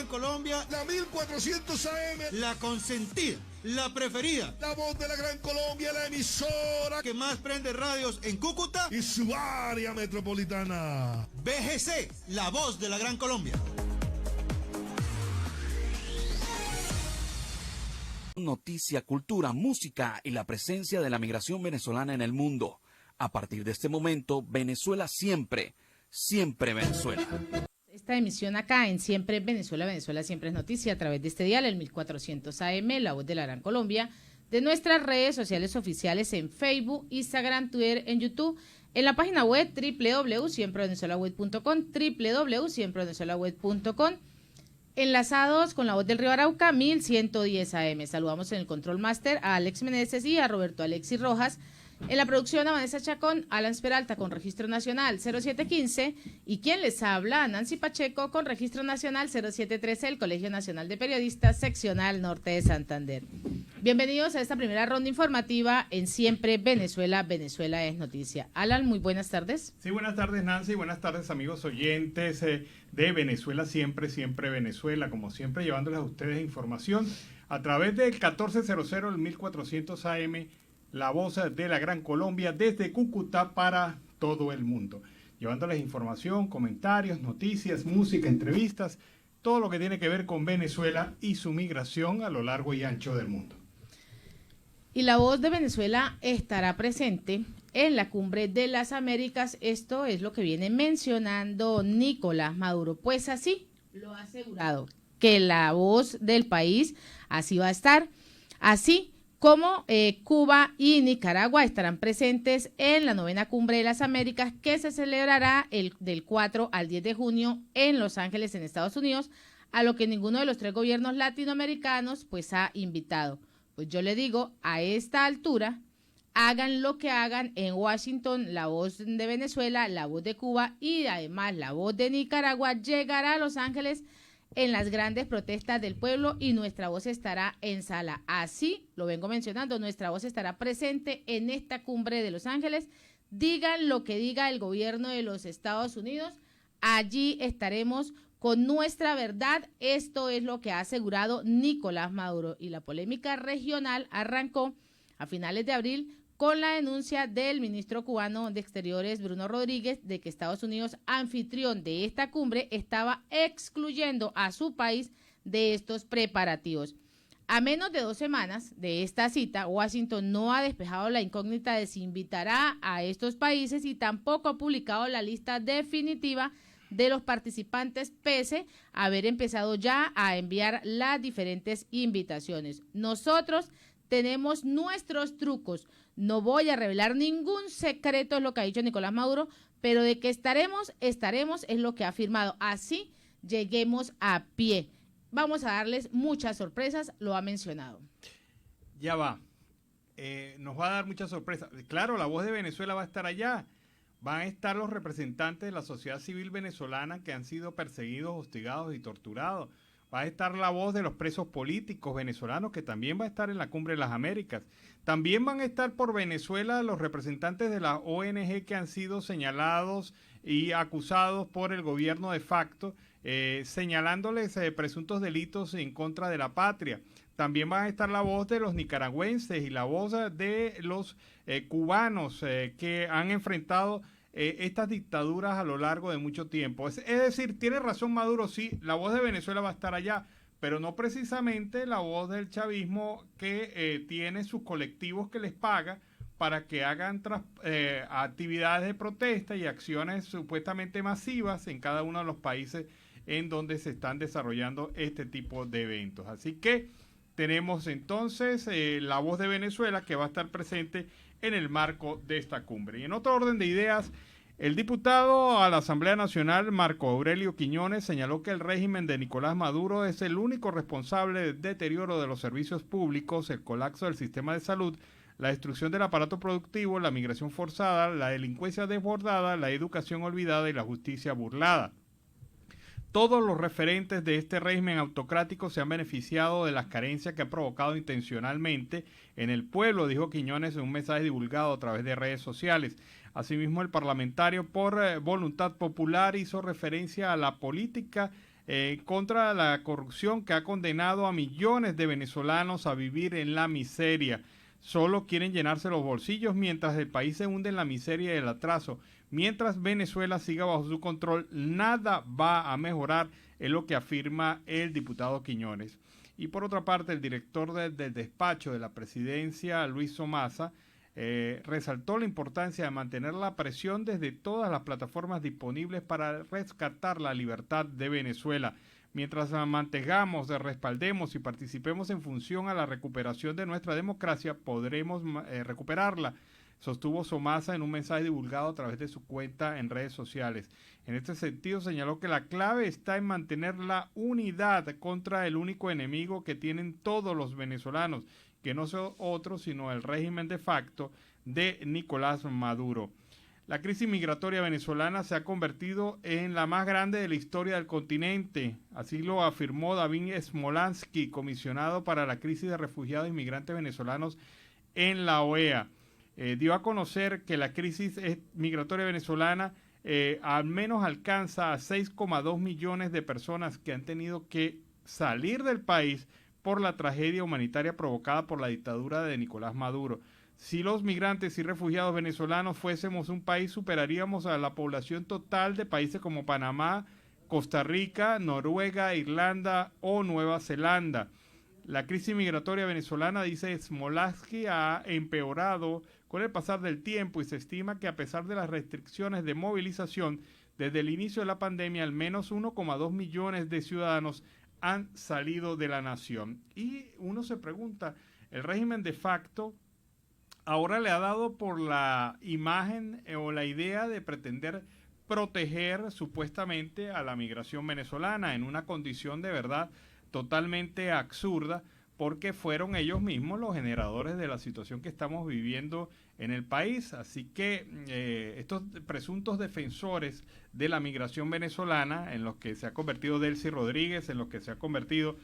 Colombia, la 1400 AM, la consentida, la preferida, la voz de la Gran Colombia, la emisora que más prende radios en Cúcuta y su área metropolitana. BGC, la voz de la Gran Colombia. Noticia, cultura, música y la presencia de la migración venezolana en el mundo. A partir de este momento, Venezuela siempre, siempre Venezuela. Esta emisión acá en Siempre Venezuela, Venezuela siempre es noticia a través de este dial, el 1400 AM, la voz de la Gran Colombia, de nuestras redes sociales oficiales en Facebook, Instagram, Twitter, en YouTube, en la página web www.siemprevenezuelaweb.com, www.siemprevenezuelaweb.com, enlazados con la voz del Río Arauca, 1110 AM. Saludamos en el Control Master a Alex Meneses y a Roberto Alexis Rojas. En la producción a Vanessa Chacón, Alan Peralta con Registro Nacional 0715 y quien les habla, Nancy Pacheco con Registro Nacional 0713, el Colegio Nacional de Periodistas, Seccional Norte de Santander. Bienvenidos a esta primera ronda informativa en Siempre Venezuela, Venezuela es noticia. Alan, muy buenas tardes. Sí, buenas tardes Nancy, buenas tardes amigos oyentes de Venezuela siempre, siempre Venezuela, como siempre llevándoles a ustedes información a través del 1400, el 1400 AM, la voz de la Gran Colombia desde Cúcuta para todo el mundo, llevándoles información, comentarios, noticias, música, entrevistas, todo lo que tiene que ver con Venezuela y su migración a lo largo y ancho del mundo. Y la voz de Venezuela estará presente en la Cumbre de las Américas. Esto es lo que viene mencionando Nicolás Maduro. Pues así lo ha asegurado, que la voz del país así va a estar, así como Cuba y Nicaragua estarán presentes en la 9ª Cumbre de las Américas que se celebrará del 4 al 10 de junio en Los Ángeles, en Estados Unidos, a lo que ninguno de los 3 gobiernos latinoamericanos pues ha invitado. Pues yo le digo, a esta altura, hagan lo que hagan en Washington, la voz de Venezuela, la voz de Cuba y además la voz de Nicaragua llegará a Los Ángeles en las grandes protestas del pueblo y nuestra voz estará en sala. Así lo vengo mencionando, nuestra voz estará presente en esta cumbre de Los Ángeles. Digan lo que diga el gobierno de los Estados Unidos, allí estaremos con nuestra verdad. Esto es lo que ha asegurado Nicolás Maduro. Y la polémica regional arrancó a finales de abril con la denuncia del ministro cubano de Exteriores, Bruno Rodríguez, de que Estados Unidos, anfitrión de esta cumbre, estaba excluyendo a su país de estos preparativos. A menos de 2 semanas de esta cita, Washington no ha despejado la incógnita de si invitará a estos países y tampoco ha publicado la lista definitiva de los participantes, pese a haber empezado ya a enviar las diferentes invitaciones. Nosotros tenemos nuestros trucos. No voy a revelar ningún secreto, es lo que ha dicho Nicolás Maduro, pero de que estaremos, es lo que ha afirmado. Así lleguemos a pie. Vamos a darles muchas sorpresas, lo ha mencionado. Ya va. Nos va a dar muchas sorpresas. Claro, la voz de Venezuela va a estar allá. Van a estar los representantes de la sociedad civil venezolana que han sido perseguidos, hostigados y torturados. Va a estar la voz de los presos políticos venezolanos, que también va a estar en la Cumbre de las Américas. También van a estar por Venezuela los representantes de la ONG que han sido señalados y acusados por el gobierno de facto, señalándoles presuntos delitos en contra de la patria. También va a estar la voz de los nicaragüenses y la voz de los cubanos que han enfrentado estas dictaduras a lo largo de mucho tiempo. Es decir, tiene razón Maduro, sí, la voz de Venezuela va a estar allá, pero no precisamente la voz del chavismo que tiene sus colectivos que les paga para que hagan actividades de protesta y acciones supuestamente masivas en cada uno de los países en donde se están desarrollando este tipo de eventos. Así que tenemos entonces la voz de Venezuela que va a estar presente en el marco de esta cumbre. Y en otro orden de ideas, el diputado a la Asamblea Nacional, Marco Aurelio Quiñones, señaló que el régimen de Nicolás Maduro es el único responsable del deterioro de los servicios públicos, el colapso del sistema de salud, la destrucción del aparato productivo, la migración forzada, la delincuencia desbordada, la educación olvidada y la justicia burlada. Todos los referentes de este régimen autocrático se han beneficiado de las carencias que ha provocado intencionalmente en el pueblo, dijo Quiñones en un mensaje divulgado a través de redes sociales. Asimismo, el parlamentario por Voluntad Popular hizo referencia a la política contra la corrupción que ha condenado a millones de venezolanos a vivir en la miseria. Solo quieren llenarse los bolsillos mientras el país se hunde en la miseria y el atraso. Mientras Venezuela siga bajo su control, nada va a mejorar, es lo que afirma el diputado Quiñones. Y por otra parte, el director del despacho de la presidencia, Luis Somasa, resaltó la importancia de mantener la presión desde todas las plataformas disponibles para rescatar la libertad de Venezuela. Mientras mantengamos, respaldemos y participemos en función a la recuperación de nuestra democracia, podremos recuperarla, sostuvo Somasa en un mensaje divulgado a través de su cuenta en redes sociales. En este sentido, señaló que la clave está en mantener la unidad contra el único enemigo que tienen todos los venezolanos, que no son otros sino el régimen de facto de Nicolás Maduro. La crisis migratoria venezolana se ha convertido en la más grande de la historia del continente, así lo afirmó David Smolansky, comisionado para la crisis de refugiados y migrantes venezolanos en la OEA. Dio a conocer que la crisis migratoria venezolana al menos alcanza a 6,2 millones de personas que han tenido que salir del país por la tragedia humanitaria provocada por la dictadura de Nicolás Maduro. Si los migrantes y refugiados venezolanos fuésemos un país, superaríamos a la población total de países como Panamá, Costa Rica, Noruega, Irlanda o Nueva Zelanda. La crisis migratoria venezolana, dice Smolansky, ha empeorado con el pasar del tiempo y se estima que a pesar de las restricciones de movilización, desde el inicio de la pandemia, al menos 1,2 millones de ciudadanos han salido de la nación. Y uno se pregunta, el régimen de facto ahora le ha dado por la imagen o la idea de pretender proteger supuestamente a la migración venezolana en una condición de verdad totalmente absurda, porque fueron ellos mismos los generadores de la situación que estamos viviendo en el país. Así que estos presuntos defensores de la migración venezolana, en los que se ha convertido Delcy Rodríguez, en los que se ha convertido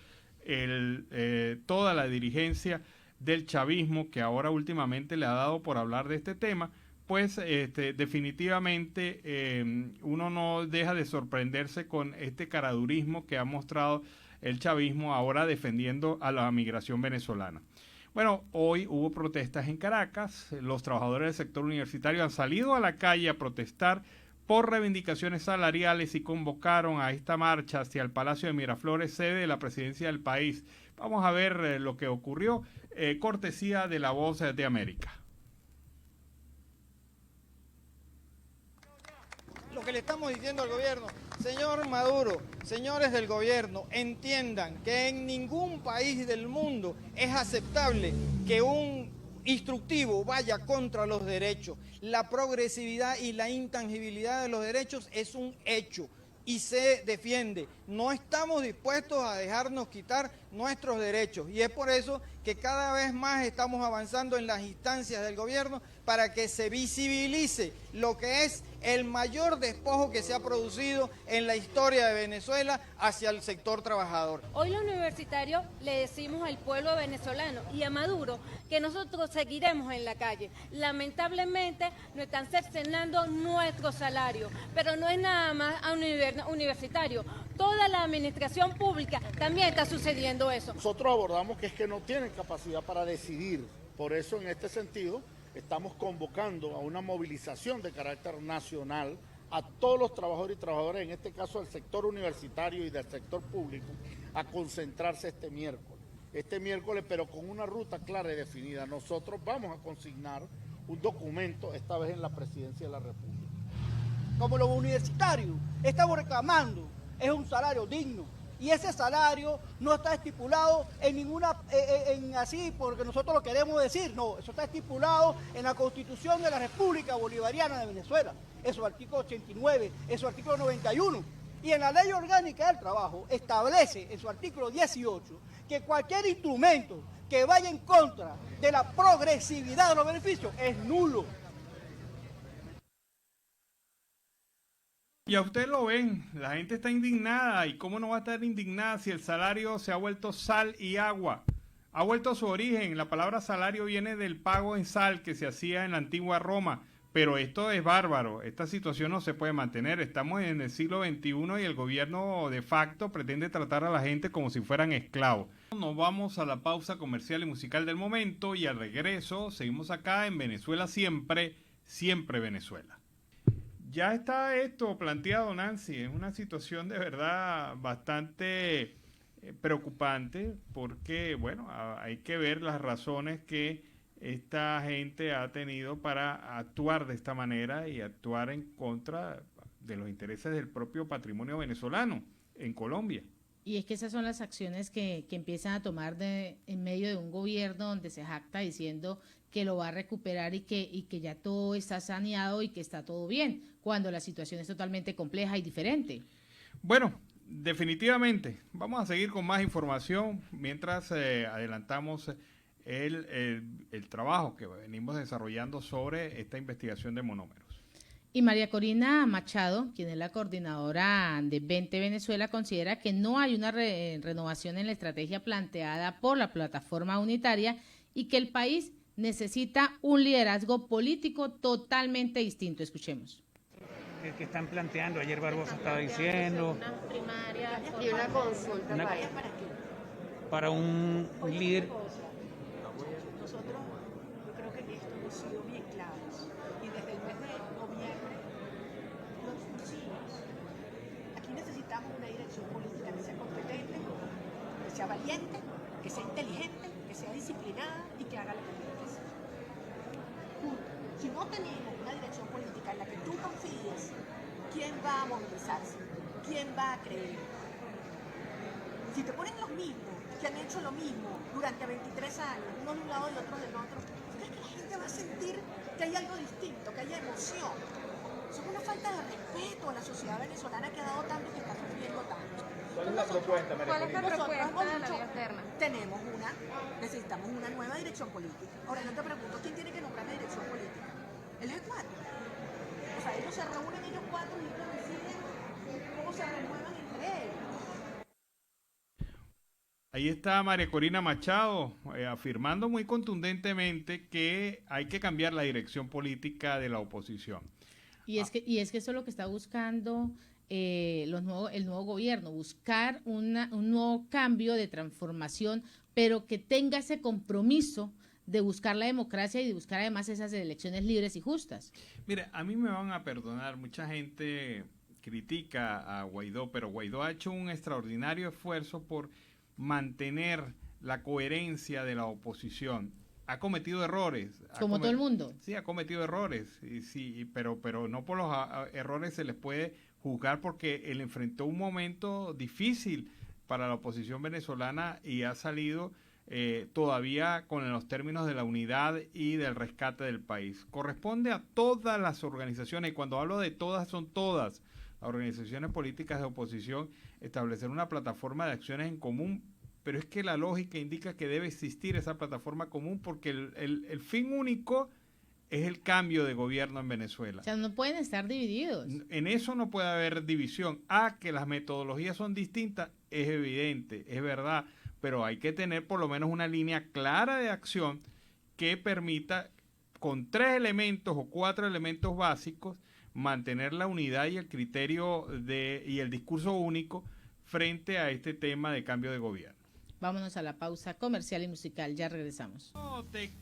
toda la dirigencia del chavismo, que ahora últimamente le ha dado por hablar de este tema, pues definitivamente uno no deja de sorprenderse con este caradurismo que ha mostrado el chavismo ahora defendiendo a la migración venezolana. Bueno, hoy hubo protestas en Caracas, los trabajadores del sector universitario han salido a la calle a protestar por reivindicaciones salariales y convocaron a esta marcha hacia el Palacio de Miraflores, sede de la presidencia del país. Vamos a ver lo que ocurrió, cortesía de La Voz de América. Lo que le estamos diciendo al gobierno, señor Maduro, señores del gobierno, entiendan que en ningún país del mundo es aceptable que un instructivo vaya contra los derechos. La progresividad y la intangibilidad de los derechos es un hecho y se defiende. No estamos dispuestos a dejarnos quitar nuestros derechos y es por eso que cada vez más estamos avanzando en las instancias del gobierno para que se visibilice lo que es el mayor despojo que se ha producido en la historia de Venezuela hacia el sector trabajador. Hoy los universitarios le decimos al pueblo venezolano y a Maduro que nosotros seguiremos en la calle. Lamentablemente nos están cercenando nuestro salario, pero no es nada más a un universitario. Toda la administración pública también está sucediendo eso. Nosotros abordamos que es que no tienen capacidad para decidir. Por eso, en este sentido, estamos convocando a una movilización de carácter nacional a todos los trabajadores y trabajadoras, en este caso del sector universitario y del sector público, a concentrarse este miércoles, pero con una ruta clara y definida. Nosotros vamos a consignar un documento, esta vez en la Presidencia de la República. Como los universitarios estamos reclamando, es un salario digno. Y ese salario no está estipulado en ninguna, así porque nosotros lo queremos decir, no, eso está estipulado en la Constitución de la República Bolivariana de Venezuela, en su artículo 89, en su artículo 91, y en la Ley Orgánica del Trabajo establece en su artículo 18 que cualquier instrumento que vaya en contra de la progresividad de los beneficios es nulo. Y a ustedes lo ven, la gente está indignada, y cómo no va a estar indignada si el salario se ha vuelto sal y agua. Ha vuelto a su origen, la palabra salario viene del pago en sal que se hacía en la antigua Roma, Pero esto es bárbaro, esta situación no se puede mantener, estamos en el siglo XXI y el gobierno de facto pretende tratar a la gente como si fueran esclavos. Nos vamos a la pausa comercial y musical del momento y al regreso seguimos acá en Venezuela siempre, siempre Venezuela. Ya está esto planteado, Nancy, es una situación de verdad bastante preocupante porque, bueno, hay que ver las razones que esta gente ha tenido para actuar de esta manera y actuar en contra de los intereses del propio patrimonio venezolano en Colombia. Y es que esas son las acciones que empiezan a tomar en medio de un gobierno donde se jacta diciendo que lo va a recuperar y que ya todo está saneado y que está todo bien, cuando la situación es totalmente compleja y diferente. Bueno, definitivamente, vamos a seguir con más información mientras adelantamos el trabajo que venimos desarrollando sobre esta investigación de monómeros. Y María Corina Machado, quien es la coordinadora de 20 Venezuela, considera que no hay una renovación en la estrategia planteada por la plataforma unitaria y que el país necesita un liderazgo político totalmente distinto. Escuchemos. Que están planteando, ayer Barbosa estaba diciendo, y una consulta para un líder. Nosotros, yo creo que en esto hemos sido bien claros y desde el mes de noviembre los pusimos. Aquí necesitamos una dirección política que sea competente, que sea valiente, que sea inteligente, que sea disciplinada y que haga lo que tiene que hacer. Si no tenemos una dirección política en la que tú confíes, ¿quién va a movilizarse? ¿Quién va a creer? Si te ponen los mismos, que han hecho lo mismo durante 23 años, uno de un lado y otro del otro, ¿crees que la gente va a sentir que hay algo distinto, que haya emoción? Eso es una falta de respeto a la sociedad venezolana que ha dado tanto y que está sufriendo tanto. ¿Cuál es la propuesta, María? ¿Cuál es la propuesta de la vía alterna? Necesitamos una nueva dirección política. Ahora yo te pregunto, ¿quién tiene que nombrar la dirección política? El G4. O sea, ellos se reúnen ellos cuatro y ellos deciden cómo se renuevan entre ellos. Ahí está María Corina Machado afirmando muy contundentemente que hay que cambiar la dirección política de la oposición. Y es que eso es lo que está buscando el nuevo gobierno, buscar un nuevo cambio de transformación, pero que tenga ese compromiso de buscar la democracia y de buscar además esas elecciones libres y justas. Mire, a mí me van a perdonar, mucha gente critica a Guaidó, pero Guaidó ha hecho un extraordinario esfuerzo por mantener la coherencia de la oposición. Ha cometido errores. Como todo el mundo. Sí, ha cometido errores, sí, pero no por los errores se les puede juzgar porque él enfrentó un momento difícil para la oposición venezolana y ha salido todavía con los términos de la unidad y del rescate del país. Corresponde a todas las organizaciones, y cuando hablo de todas, son todas las organizaciones políticas de oposición, establecer una plataforma de acciones en común, pero es que la lógica indica que debe existir esa plataforma común porque el fin único es el cambio de gobierno en Venezuela. O sea, no pueden estar divididos. En eso no puede haber división. Que las metodologías son distintas, es evidente, es verdad, pero hay que tener por lo menos una línea clara de acción que permita, con 3 elementos o 4 elementos básicos, mantener la unidad y el criterio y el discurso único frente a este tema de cambio de gobierno. Vámonos a la pausa comercial y musical, ya regresamos. Te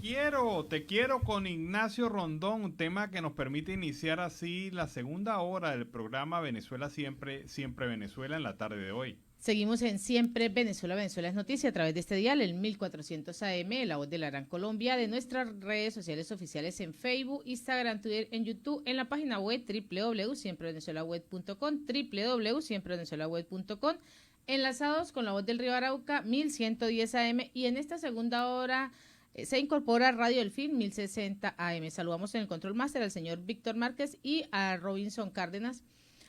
quiero con Ignacio Rondón, un tema que nos permite iniciar así la segunda hora del programa Venezuela Siempre, Siempre Venezuela en la tarde de hoy. Seguimos en Siempre Venezuela, Venezuela es noticia a través de este dial, el 1400 AM, La Voz de la Gran Colombia, de nuestras redes sociales oficiales en Facebook, Instagram, Twitter, en YouTube, en la página web www.siemprevenezuelaweb.com, www.siemprevenezuelaweb.com, enlazados con La Voz del Río Arauca, 1110 AM, y en esta segunda hora se incorpora Radio Delfín, 1060 AM. Saludamos en el control máster al señor Víctor Márquez y a Robinson Cárdenas,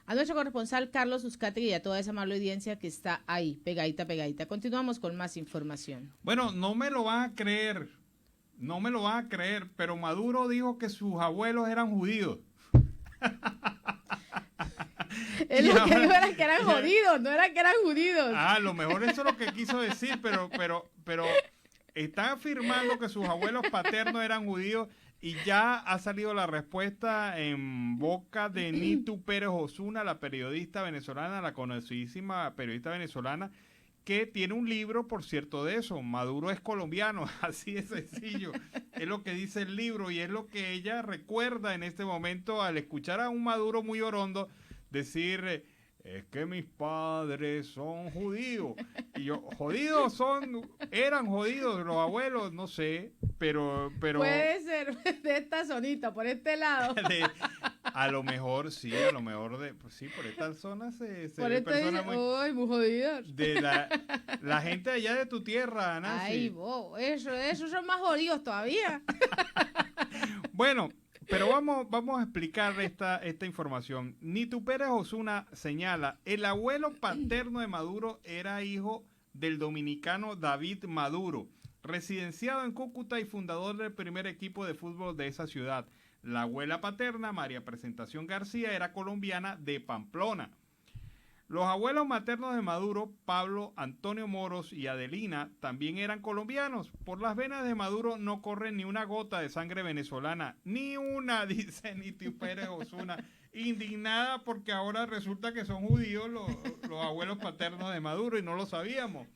a nuestro corresponsal Carlos Uzcategui y a toda esa amable audiencia que está ahí, pegadita. Continuamos con más información. Bueno, no me lo van a creer, pero Maduro dijo que sus abuelos eran judíos. Es lo que dijo era que eran jodidos, no era que eran judíos. A lo mejor eso es lo que quiso decir, pero está afirmando que sus abuelos paternos eran judíos Y ya ha salido la respuesta en boca de Nitu Pérez Osuna, la periodista venezolana, la conocidísima periodista venezolana, que tiene un libro, por cierto, de eso. Maduro es colombiano, así de sencillo. Es lo que dice el libro y es lo que ella recuerda en este momento al escuchar a un Maduro muy orondo decir... Es que mis padres son judíos. Y yo, jodidos eran jodidos los abuelos, no sé, pero... Puede ser de esta zonita, por este lado. A lo mejor, sí, pues sí, por esta zona se por ve esto persona dice, ¡ay, muy jodidos! De la gente allá de tu tierra, Nancy. Ay, vos, esos son más jodidos todavía. Bueno... Pero vamos a explicar esta información. Nitu Pérez Osuna señala, el abuelo paterno de Maduro era hijo del dominicano David Maduro, residenciado en Cúcuta y fundador del primer equipo de fútbol de esa ciudad. La abuela paterna, María Presentación García, era colombiana de Pamplona. Los abuelos maternos de Maduro, Pablo Antonio Moros y Adelina, también eran colombianos. Por las venas de Maduro no corre ni una gota de sangre venezolana. Ni una, dice Nitu Pérez Osuna, indignada porque ahora resulta que son judíos los abuelos paternos de Maduro y no lo sabíamos.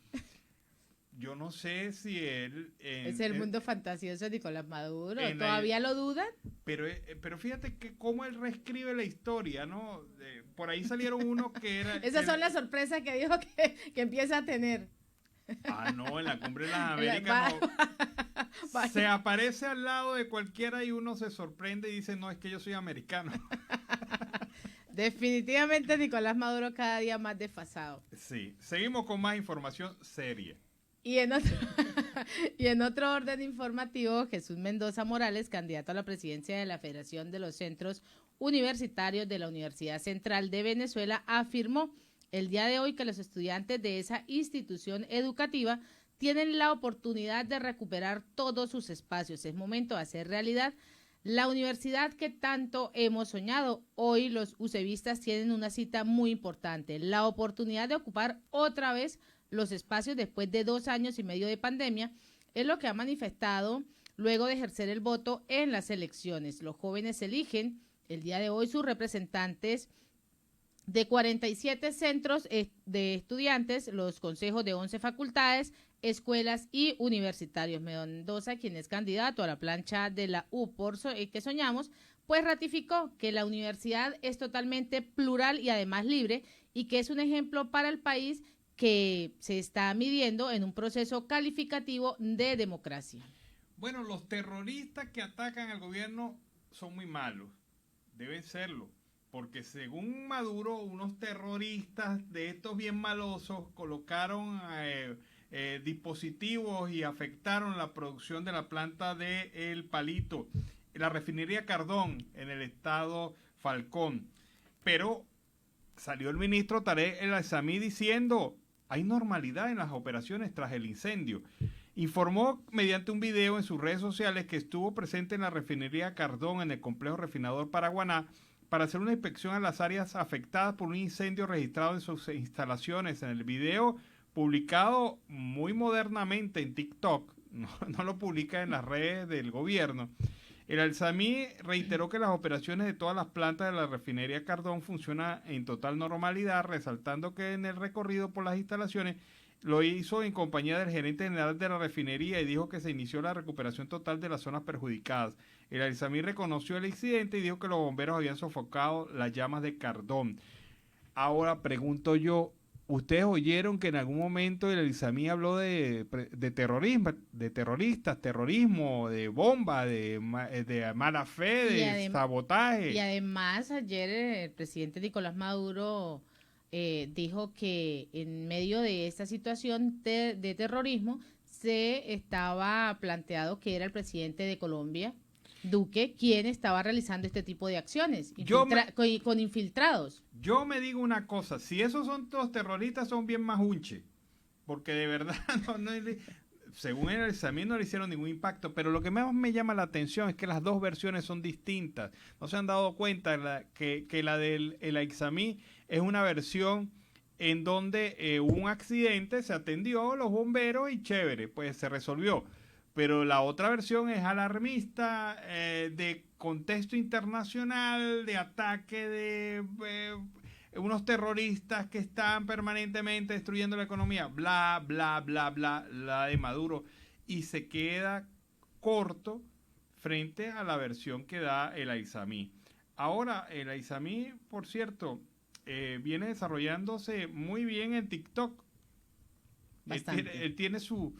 Yo no sé si él... es el mundo fantasioso de Nicolás Maduro. ¿Todavía lo dudan? Pero fíjate que cómo él reescribe la historia, ¿no? Por ahí salieron unos que era... Esas son las sorpresas que dijo que empieza a tener. Ah, no, en la Cumbre de las Américas no. Se aparece al lado de cualquiera y uno se sorprende y dice, no, es que yo soy americano. Definitivamente Nicolás Maduro cada día más desfasado. Sí, seguimos con más información seria. Y en otro orden informativo, Jesús Mendoza Morales, candidato a la presidencia de la Federación de los Centros Universitarios de la Universidad Central de Venezuela, afirmó el día de hoy que los estudiantes de esa institución educativa tienen la oportunidad de recuperar todos sus espacios. Es momento de hacer realidad la universidad que tanto hemos soñado. Hoy los ucevistas tienen una cita muy importante, la oportunidad de ocupar otra vez los espacios después de 2 años y medio de pandemia, es lo que ha manifestado luego de ejercer el voto en las elecciones. Los jóvenes eligen el día de hoy sus representantes de 47 centros de estudiantes, los consejos de 11 facultades, escuelas y universitarios. Mendoza, quien es candidato a la plancha de la U por que soñamos, pues ratificó que la universidad es totalmente plural y además libre y que es un ejemplo para el país que se está midiendo en un proceso calificativo de democracia. Bueno, los terroristas que atacan al gobierno son muy malos, deben serlo, porque según Maduro, unos terroristas de estos bien malosos colocaron dispositivos y afectaron la producción de la planta de El Palito, la refinería Cardón en el estado Falcón. Pero salió el ministro Tarek El Aizami diciendo... Hay normalidad en las operaciones tras el incendio. Informó mediante un video en sus redes sociales que estuvo presente en la refinería Cardón en el complejo refinador Paraguaná para hacer una inspección a las áreas afectadas por un incendio registrado en sus instalaciones. En el video publicado muy modernamente en TikTok, no lo publica en las redes del gobierno, el Aizami reiteró que las operaciones de todas las plantas de la refinería Cardón funcionan en total normalidad, resaltando que en el recorrido por las instalaciones lo hizo en compañía del gerente general de la refinería y dijo que se inició la recuperación total de las zonas perjudicadas. El Aizami reconoció el incidente y dijo que los bomberos habían sofocado las llamas de Cardón. Ahora pregunto yo, ¿ustedes oyeron que en algún momento el Aizami habló de terrorismo, de terroristas, terrorismo, de bomba, de mala fe, de sabotaje? Y además ayer el presidente Nicolás Maduro dijo que en medio de esta situación de terrorismo se estaba planteado que era el presidente de Colombia, Duque, quien estaba realizando este tipo de acciones con infiltrados. Yo me digo una cosa, si esos son todos terroristas son bien majunche, porque de verdad según él también no le hicieron ningún impacto, pero lo que más me llama la atención es que las dos versiones son distintas. No se han dado cuenta que la del Aizami es una versión en donde hubo un accidente, se atendió los bomberos y chévere, pues se resolvió. pero la otra versión es alarmista, de contexto internacional, de ataque de unos terroristas que están permanentemente destruyendo la economía, bla, bla, bla, bla, la de Maduro, y se queda corto frente a la versión que da el Aizamí. Ahora, el Aizamí, por cierto, viene desarrollándose muy bien en TikTok. Él tiene su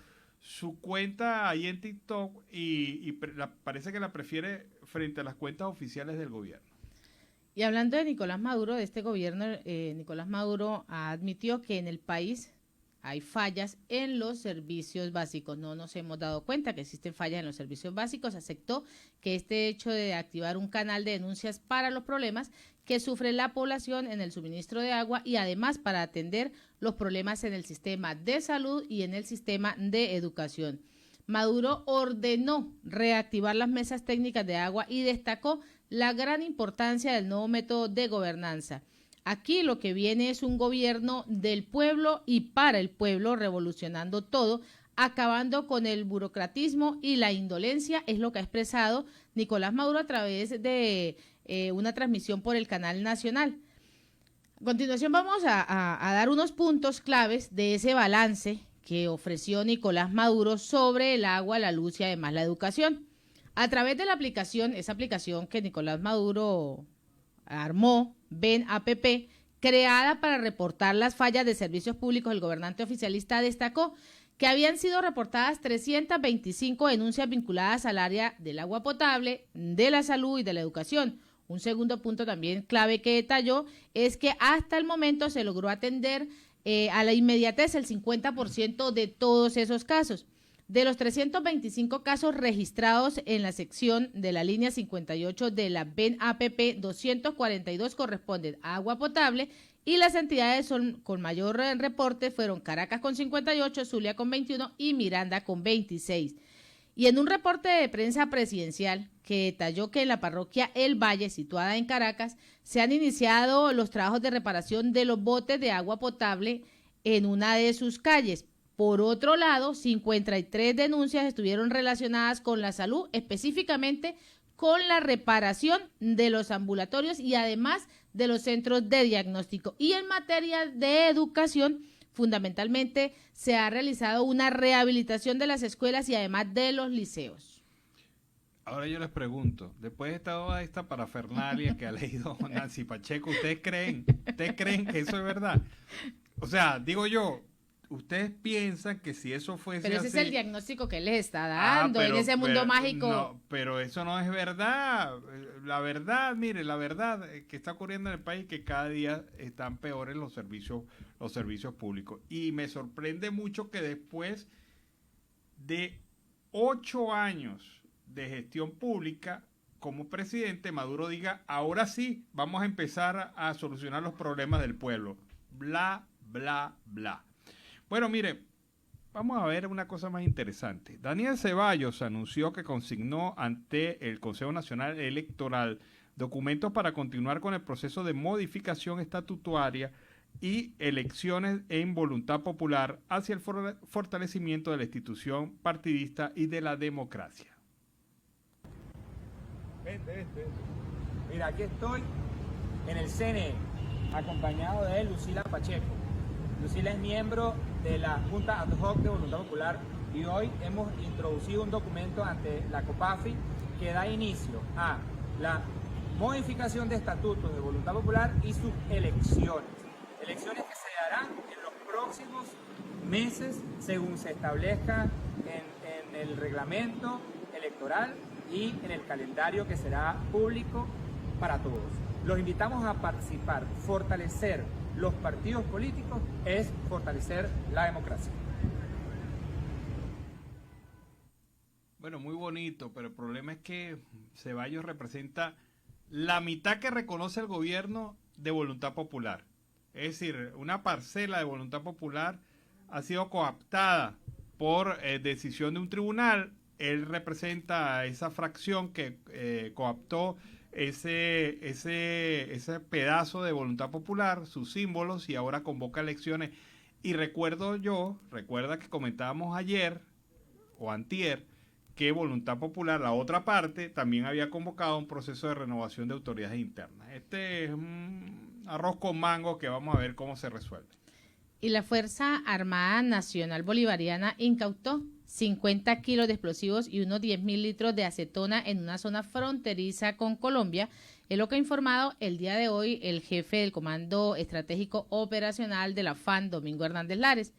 cuenta ahí en TikTok y parece que la prefiere frente a las cuentas oficiales del gobierno. Y hablando de Nicolás Maduro, de este gobierno, Nicolás Maduro admitió que en el país hay fallas en los servicios básicos. No nos hemos dado cuenta que existen fallas en los servicios básicos. Aceptó que este hecho de activar un canal de denuncias para los problemas que sufre la población en el suministro de agua y además para atender los problemas en el sistema de salud y en el sistema de educación. Maduro ordenó reactivar las mesas técnicas de agua y destacó la gran importancia del nuevo método de gobernanza. Aquí lo que viene es un gobierno del pueblo y para el pueblo, revolucionando todo, acabando con el burocratismo y la indolencia, es lo que ha expresado Nicolás Maduro a través de una transmisión por el canal nacional. A continuación vamos a dar unos puntos claves de ese balance que ofreció Nicolás Maduro sobre el agua, la luz y además la educación. A través de la aplicación, esa aplicación que Nicolás Maduro armó, Ven App, creada para reportar las fallas de servicios públicos, el gobernante oficialista destacó que habían sido reportadas 325 denuncias vinculadas al área del agua potable, de la salud y de la educación. Un segundo punto también clave que detalló es que hasta el momento se logró atender a la inmediatez el 50% de todos esos casos. De los 325 casos registrados en la sección de la línea 58 de la Ven App, 242 corresponden a agua potable y las entidades con mayor reporte fueron Caracas con 58, Zulia con 21 y Miranda con 26. Y en un reporte de prensa presidencial que detalló que en la parroquia El Valle, situada en Caracas, se han iniciado los trabajos de reparación de los botes de agua potable en una de sus calles. Por otro lado, 53 denuncias estuvieron relacionadas con la salud, específicamente con la reparación de los ambulatorios y además de los centros de diagnóstico. Y en materia de educación, fundamentalmente se ha realizado una rehabilitación de las escuelas y además de los liceos. Ahora yo les pregunto, después de toda esta parafernalia que ha leído Nancy Pacheco, ¿ustedes creen que eso es verdad? O sea, digo yo, ¿ustedes piensan que si eso fuese Pero ese así, es el diagnóstico que les está dando en ese mundo mágico? No, pero eso no es verdad. La verdad, mire, la verdad que está ocurriendo en el país es que cada día están peores los servicios públicos. Y me sorprende mucho que después de 8 años de gestión pública como presidente, Maduro diga, ahora sí, vamos a empezar a solucionar los problemas del pueblo. Bla, bla, bla. Bueno, mire, vamos a ver una cosa más interesante. Daniel Ceballos anunció que consignó ante el Consejo Nacional Electoral documentos para continuar con el proceso de modificación estatutaria y elecciones en voluntad popular hacia el fortalecimiento de la institución partidista y de la democracia. Vente. Mira, aquí estoy en el CNE, acompañado de Lucila Pacheco. Lucila es miembro de la Junta Ad Hoc de Voluntad Popular y hoy hemos introducido un documento ante la COPAFI que da inicio a la modificación de estatutos de Voluntad Popular y sus elecciones. Elecciones que se darán en los próximos meses según se establezca en el reglamento electoral y en el calendario que será público para todos. Los invitamos a participar. Fortalecer los partidos políticos es fortalecer la democracia. Bueno, muy bonito, pero el problema es que Ceballos representa la mitad que reconoce el gobierno de Voluntad Popular. Es decir, una parcela de Voluntad Popular ha sido coaptada por decisión de un tribunal. Él representa esa fracción que coaptó ese pedazo de Voluntad Popular, sus símbolos, y ahora convoca elecciones. Y recuerda que comentábamos ayer o antier que Voluntad Popular, la otra parte, también había convocado un proceso de renovación de autoridades internas. Este es un arroz con mango que vamos a ver cómo se resuelve. Y la Fuerza Armada Nacional Bolivariana incautó 50 kilos de explosivos y unos 10.000 litros de acetona en una zona fronteriza con Colombia, es lo que ha informado el día de hoy el jefe del Comando Estratégico Operacional de la FAN, Domingo Hernández Lares.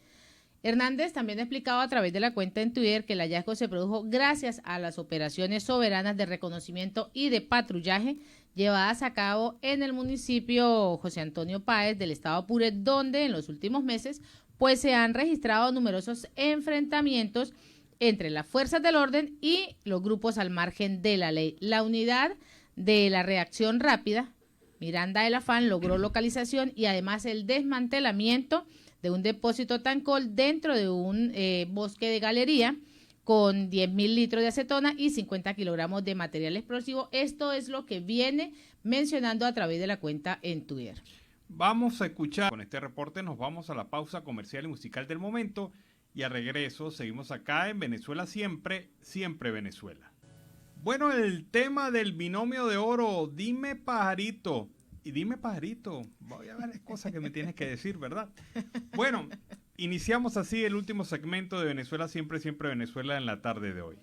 Hernández también ha explicado a través de la cuenta en Twitter que el hallazgo se produjo gracias a las operaciones soberanas de reconocimiento y de patrullaje llevadas a cabo en el municipio José Antonio Páez del estado Apure, donde en los últimos meses pues se han registrado numerosos enfrentamientos entre las fuerzas del orden y los grupos al margen de la ley. La unidad de la reacción rápida, Miranda de la FAN, logró localización y además el desmantelamiento de un depósito tancol dentro de un bosque de galería con 10.000 litros de acetona y 50 kilogramos de material explosivo. Esto es lo que viene mencionando a través de la cuenta en Twitter. Vamos a escuchar, con este reporte nos vamos a la pausa comercial y musical del momento y al regreso seguimos acá en Venezuela Siempre, Siempre Venezuela. Bueno, el tema del binomio de oro, dime pajarito, y dime pajarito, voy a ver las cosas que me tienes que decir, ¿verdad? Bueno, iniciamos así el último segmento de Venezuela Siempre, Siempre Venezuela en la tarde de hoy.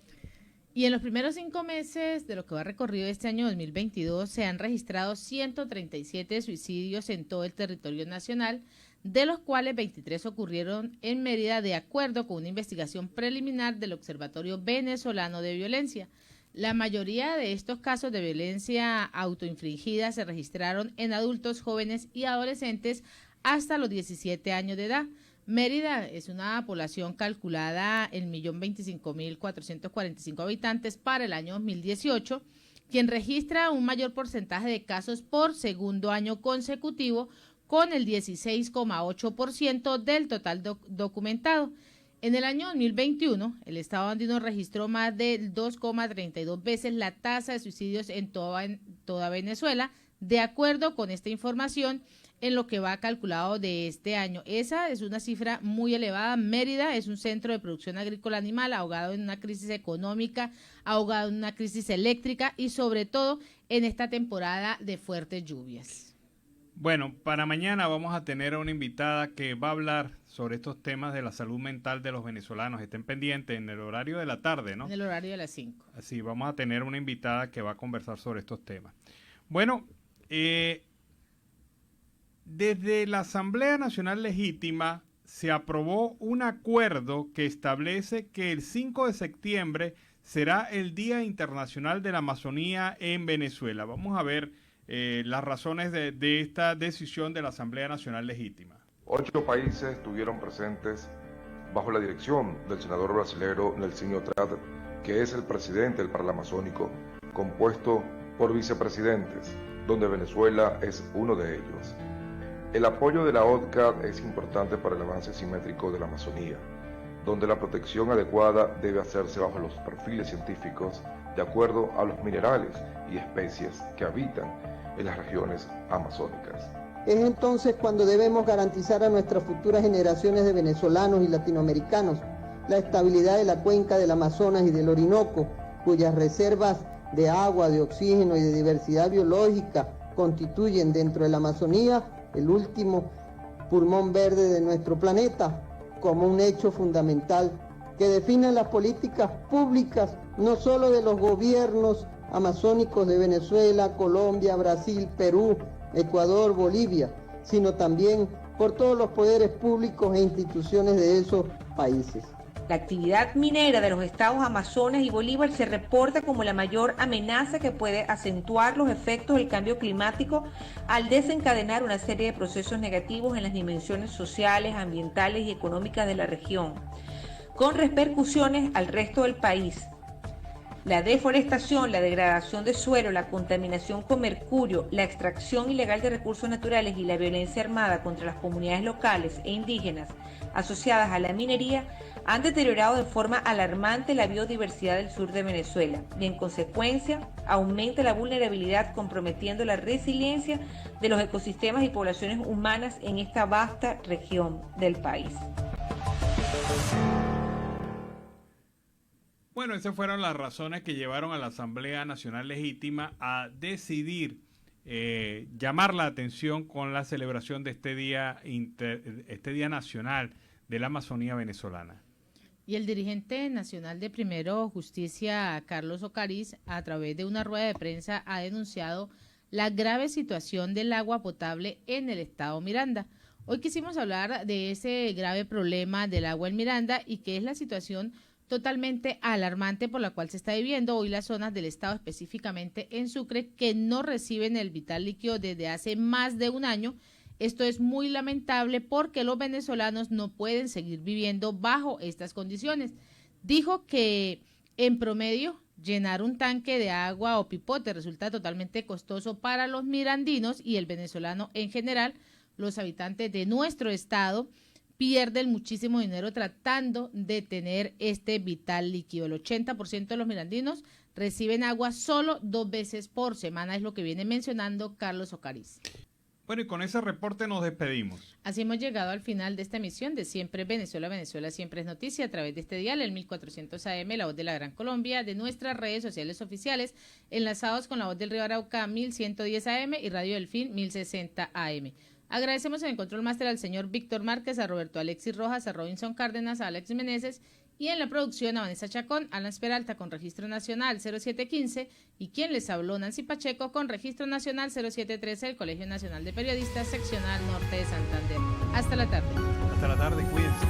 Y en los primeros 5 meses de lo que va recorrido este año 2022 se han registrado 137 suicidios en todo el territorio nacional, de los cuales 23 ocurrieron en Mérida de acuerdo con una investigación preliminar del Observatorio Venezolano de Violencia. La mayoría de estos casos de violencia autoinfligida se registraron en adultos, jóvenes y adolescentes hasta los 17 años de edad. Mérida es una población calculada en 1.025.445 habitantes para el año 2018, quien registra un mayor porcentaje de casos por segundo año consecutivo, con el 16,8% del total documentado. En el año 2021, el Estado andino registró más de 2,32 veces la tasa de suicidios en toda Venezuela, de acuerdo con esta información en lo que va calculado de este año. Esa es una cifra muy elevada. Mérida es un centro de producción agrícola animal ahogado en una crisis económica, ahogado en una crisis eléctrica y sobre todo en esta temporada de fuertes lluvias. Bueno, para mañana vamos a tener a una invitada que va a hablar sobre estos temas de la salud mental de los venezolanos. Estén pendientes en el horario de la tarde, ¿no? En el horario de las 5. Así, vamos a tener una invitada que va a conversar sobre estos temas. Bueno, desde la Asamblea Nacional Legítima se aprobó un acuerdo que establece que el 5 de septiembre será el Día Internacional de la Amazonía en Venezuela. Vamos a ver las razones de esta decisión de la Asamblea Nacional Legítima. 8 países estuvieron presentes bajo la dirección del senador brasilero Nelsinho Trad, que es el presidente del Parlamento Amazónico, compuesto por vicepresidentes, donde Venezuela es uno de ellos. El apoyo de la ODCAD es importante para el avance simétrico de la Amazonía, donde la protección adecuada debe hacerse bajo los perfiles científicos de acuerdo a los minerales y especies que habitan en las regiones amazónicas. Es entonces cuando debemos garantizar a nuestras futuras generaciones de venezolanos y latinoamericanos la estabilidad de la cuenca del Amazonas y del Orinoco, cuyas reservas de agua, de oxígeno y de diversidad biológica constituyen dentro de la Amazonía el último pulmón verde de nuestro planeta, como un hecho fundamental que define las políticas públicas no solo de los gobiernos amazónicos de Venezuela, Colombia, Brasil, Perú, Ecuador, Bolivia, sino también por todos los poderes públicos e instituciones de esos países. La actividad minera de los estados Amazonas y Bolívar se reporta como la mayor amenaza que puede acentuar los efectos del cambio climático al desencadenar una serie de procesos negativos en las dimensiones sociales, ambientales y económicas de la región, con repercusiones al resto del país. La deforestación, la degradación de suelo, la contaminación con mercurio, la extracción ilegal de recursos naturales y la violencia armada contra las comunidades locales e indígenas asociadas a la minería han deteriorado de forma alarmante la biodiversidad del sur de Venezuela y en consecuencia aumenta la vulnerabilidad, comprometiendo la resiliencia de los ecosistemas y poblaciones humanas en esta vasta región del país. Bueno, esas fueron las razones que llevaron a la Asamblea Nacional Legítima a decidir llamar la atención con la celebración de este día nacional de la Amazonía venezolana. Y el dirigente nacional de Primero Justicia, Carlos Ocariz, a través de una rueda de prensa ha denunciado la grave situación del agua potable en el estado Miranda. Hoy quisimos hablar de ese grave problema del agua en Miranda y que es la situación totalmente alarmante por la cual se está viviendo hoy las zonas del estado, específicamente en Sucre, que no reciben el vital líquido desde hace más de un año. Esto es muy lamentable porque los venezolanos no pueden seguir viviendo bajo estas condiciones. Dijo que en promedio llenar un tanque de agua o pipote resulta totalmente costoso para los mirandinos y el venezolano en general. Los habitantes de nuestro estado pierden muchísimo dinero tratando de tener este vital líquido. El 80% de los mirandinos reciben agua solo 2 veces por semana, es lo que viene mencionando Carlos Ocariz. Bueno, y con ese reporte nos despedimos. Así hemos llegado al final de esta emisión de Siempre Venezuela, Venezuela Siempre es Noticia, a través de este dial, el 1400 AM, La Voz de la Gran Colombia, de nuestras redes sociales oficiales, enlazados con La Voz del Río Arauca, 1110 AM y Radio Delfín, 1060 AM. Agradecemos en el control máster al señor Víctor Márquez, a Roberto Alexis Rojas, a Robinson Cárdenas, a Alex Meneses y en la producción a Vanessa Chacón, Alan Peralta con Registro Nacional 0715 y quien les habló, Nancy Pacheco, con Registro Nacional 0713 del Colegio Nacional de Periodistas, Seccional Norte de Santander. Hasta la tarde. Hasta la tarde, cuídense.